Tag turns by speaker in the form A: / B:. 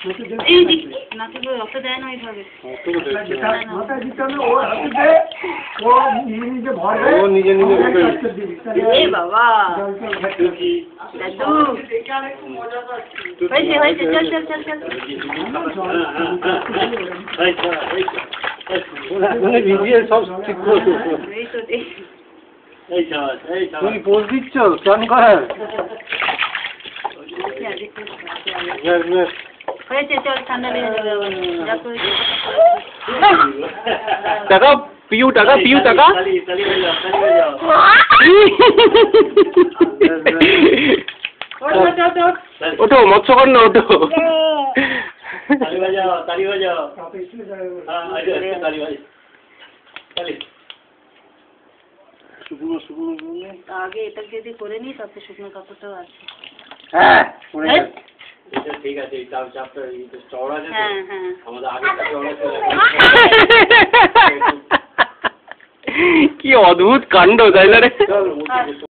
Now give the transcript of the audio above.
A: এই নাকি রক্ত দেয় না এইভাবে
B: মাথায় দিতে হবে ও হাতে দে ও নিজে ভরবে ও নিজে
A: এ বাবা দাদু হয়েছে চল চল চল চল
B: মানে ভিডিও সব ঠিক করে
A: এই তো দেখ
B: তুমি পোজ দিচ্ছ চান করার
A: হয়েছে চল ঠান্ডা লেগে যাবে
C: টাকা পিউ টাকা ওঠো মৎস্যকন্যা ওঠো
D: ताली बजाओ हाँ ताली बजाओ
A: আগে এটা যদি করে নি তারপরে শুকনো কাপড়টাও আছে
B: হ্যাঁ
D: ঠিক আছে এই চাপটা চওড়া আছে
A: হ্যাঁ হ্যাঁ
D: আমাদের আগেরটা চওড়া ছিল
C: কি অদ্ভুত কাণ্ড তাই না রে